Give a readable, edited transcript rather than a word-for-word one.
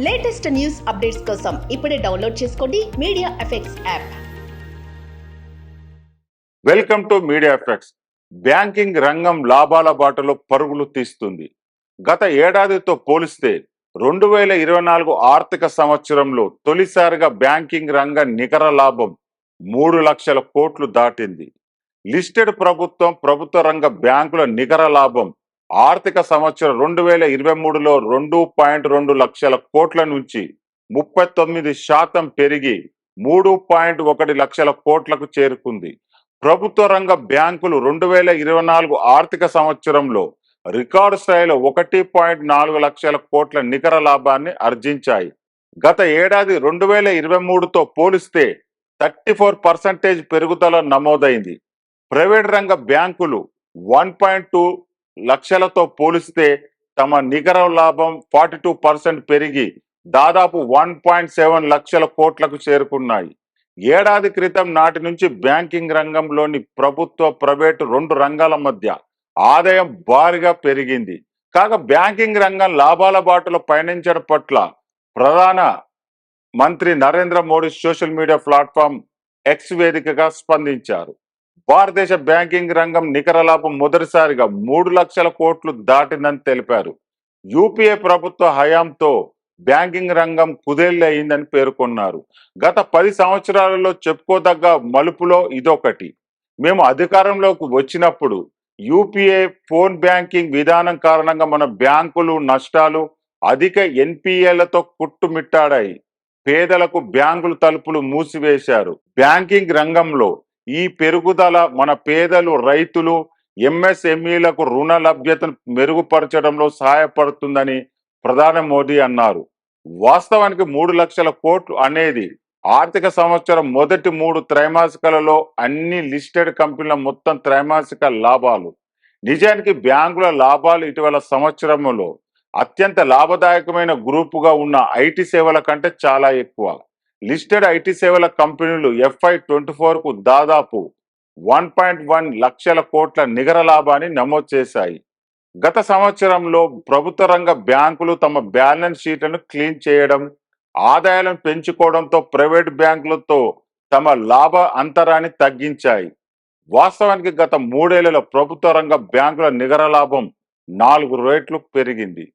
Latest news updates కోసం ఇప్పుడే download చేసుకోండి media effects app. Welcome to media effects. Banking రంగం లాభాల బాటలో పరుగులు తీస్తుంది. గత ఏడాదితో పోలిస్తే 2024 ఆర్థిక సంవత్సరంలో తొలిసారిగా బ్యాంకింగ్ రంగ నికర లాభం 3 లక్షల కోట్లు దాటింది. లిస్టెడ్ ప్రభుత్వ రంగ బ్యాంకుల నికర లాభం ఆర్థిక సంవత్సరం 2023లో 2.2 లక్షల కోట్ల నుంచి 39% పెరిగి 3.1 లక్షల కోట్లకు చేరుకుంది. ప్రభుత్వ రంగ బ్యాంకులు 2024 ఆర్థిక సంవత్సరంలో రికార్డు స్థాయిలో 1.4 లక్షల కోట్ల నికర లాభాన్ని ఆర్జించాయి. గత ఏడాది 2023తో పోలిస్తే 34% పెరుగుదల నమోదైంది. ప్రైవేట్ రంగ బ్యాంకులు 1.2 లక్షలతో పోలిస్తే తమ నికర లాభం 42% పెరిగి దాదాపు 1.7 లక్షల కోట్లకు చేరుకున్నాయి. ఏడాది క్రితం నాటి నుంచి బ్యాంకింగ్ రంగంలోని ప్రభుత్వ ప్రైవేటు 2 రంగాల మధ్య ఆదాయం భారీగా పెరిగింది. కాగా బ్యాంకింగ్ రంగం లాభాల బాటలో పయనించడం పట్ల Pradhan Mantri Narendra Modi social media platform X వేదికగా స్పందించారు. భారతదేశ బ్యాంకింగ్ రంగం నికర లాభం మొదటిసారిగా 3 లక్షల కోట్లు దాటిందని తెలిపారు. యూపీఏ ప్రభుత్వ హయాంతో బ్యాంకింగ్ రంగం కుదేళ్లయిందని పేర్కొన్నారు. గత 10 సంవత్సరాలలో చెప్పుకోదగ్గ మలుపులో ఇదొకటి. మేము అధికారంలోకి వచ్చినప్పుడు యూపీఏ ఫోన్ బ్యాంకింగ్ విధానం కారణంగా మన బ్యాంకులు నష్టాలు, అధిక ఎన్పిఏలతో కుట్టుమిట్టాడాయి. పేదలకు బ్యాంకులు తలుపులు మూసివేశారు. బ్యాంకింగ్ రంగంలో ఈ పెరుగుదల మన పేదలు, రైతులు, ఎంఎస్ఎంఈలకు రుణ లభ్యతను మెరుగుపరచడంలో సహాయపడుతుందని ప్రధాని మోదీ అన్నారు. వాస్తవానికి 3 లక్షల కోట్లు అనేది ఆర్థిక సంవత్సరం మొదటి 3 త్రైమాసికాలలో అన్ని లిస్టెడ్ కంపెనీల మొత్తం త్రైమాసిక లాభాలు. నిజానికి బ్యాంకుల లాభాలు ఇటీవల సంవత్సరంలో అత్యంత లాభదాయకమైన గ్రూపుగా ఉన్న ఐటీ సేవల కంటే చాలా ఎక్కువ. లిస్టెడ్ ఐటీ సేవల కంపెనీలు FY24కు దాదాపు 1.1 లక్షల కోట్ల నికర లాభాన్ని నమోదు చేశాయి. గత సంవత్సరంలో ప్రభుత్వ రంగ బ్యాంకులు తమ బ్యాలెన్స్ షీట్లను క్లీన్ చేయడం, ఆదాయాలను పెంచుకోవడంతో ప్రైవేట్ బ్యాంకులతో తమ లాభ అంతరాన్ని తగ్గించాయి. వాస్తవానికి గత 3 ఏళ్లలో ప్రభుత్వ రంగ బ్యాంకుల నికర లాభం 4 రెట్లు పెరిగింది.